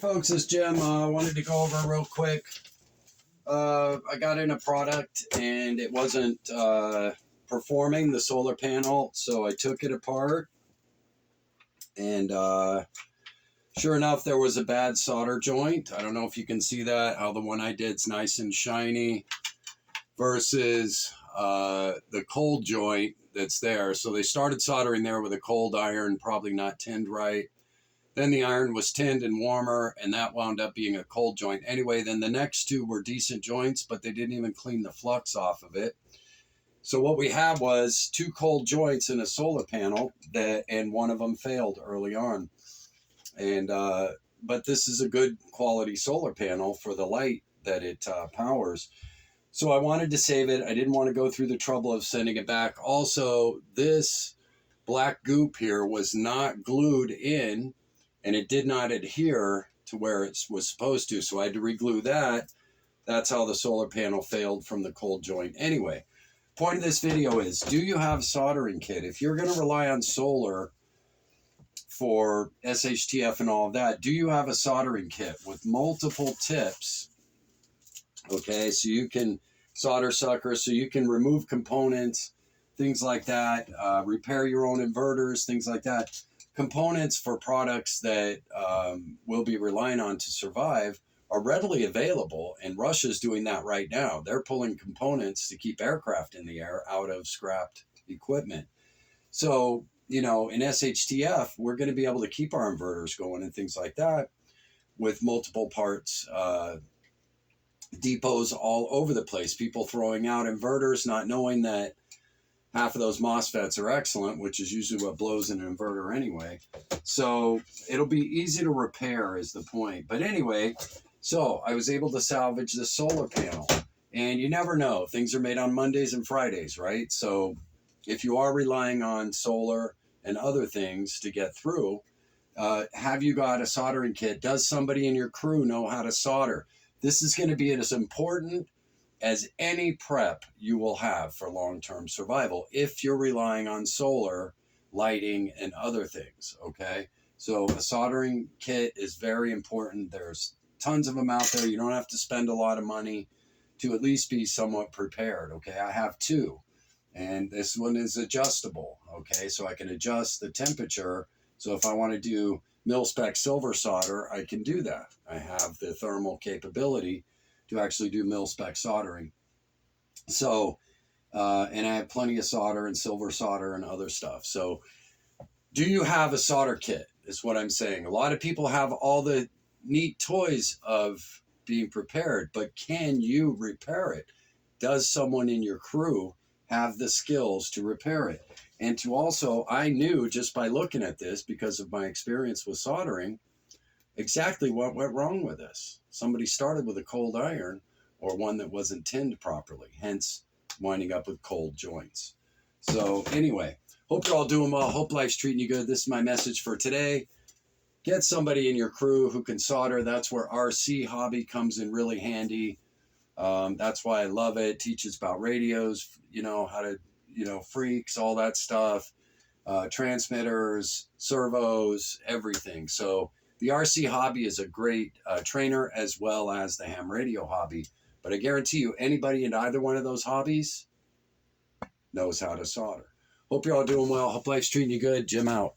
folks, it's Jim. I wanted to go over real quick. I got in a product and it wasn't performing, the solar panel, so I took it apart and sure enough there was a bad solder joint. I don't know if you can see that, how the one I did's nice and shiny versus the cold joint that's there. So they started soldering there with a cold iron, probably not tinned right. Then the iron was tinned and warmer, and that wound up being a cold joint. Anyway, then the next two were decent joints, but they didn't even clean the flux off of it. So what we had was two cold joints in a solar panel, and one of them failed early on. And but this is a good quality solar panel for the light that it powers. So I wanted to save it. I didn't want to go through the trouble of sending it back. Also, this black goop here was not glued in, and it did not adhere to where it was supposed to. So I had to re-glue that. That's how the solar panel failed from the cold joint. Anyway, point of this video is, do you have a soldering kit? If you're going to rely on solar for SHTF and all of that, do you have a soldering kit with multiple tips? Okay, so you can solder sucker, so you can remove components, things like that, repair your own inverters, things like that. Components for products that we'll be relying on to survive are readily available, and Russia's doing that right now. They're pulling components to keep aircraft in the air out of scrapped equipment. So, you know, in SHTF, we're going to be able to keep our inverters going and things like that with multiple parts, depots all over the place, people throwing out inverters, not knowing that half of those MOSFETs are excellent, which is usually what blows an inverter anyway. So it'll be easy to repair is the point. But anyway, so I was able to salvage the solar panel. And you never know. Things are made on Mondays and Fridays, right? So if you are relying on solar and other things to get through, have you got a soldering kit? Does somebody in your crew know how to solder? This is going to be as important as any prep you will have for long-term survival if you're relying on solar, lighting, and other things, okay? So a soldering kit is very important. There's tons of them out there. You don't have to spend a lot of money to at least be somewhat prepared, okay? I have two, and this one is adjustable, okay? So I can adjust the temperature. So if I want to do mil-spec silver solder, I can do that. I have the thermal capability to actually do mil-spec soldering. So, and I have plenty of solder and silver solder and other stuff. So do you have a solder kit is what I'm saying. A lot of people have all the neat toys of being prepared, but can you repair it? Does someone in your crew have the skills to repair it? And to also, I knew just by looking at this, because of my experience with soldering, exactly what went wrong with this. Somebody started with a cold iron or one that wasn't tinned properly, hence winding up with cold joints. So anyway, hope you're all doing well. Hope life's treating you good. This is my message for today. Get somebody in your crew who can solder. That's where RC hobby comes in really handy. That's why I love it. Teaches about radios, you know, how to, you know, freaks, all that stuff, transmitters, servos, everything. So the RC hobby is a great trainer, as well as the ham radio hobby. But I guarantee you, anybody in either one of those hobbies knows how to solder. Hope you're all doing well. Hope life's treating you good. Jim out.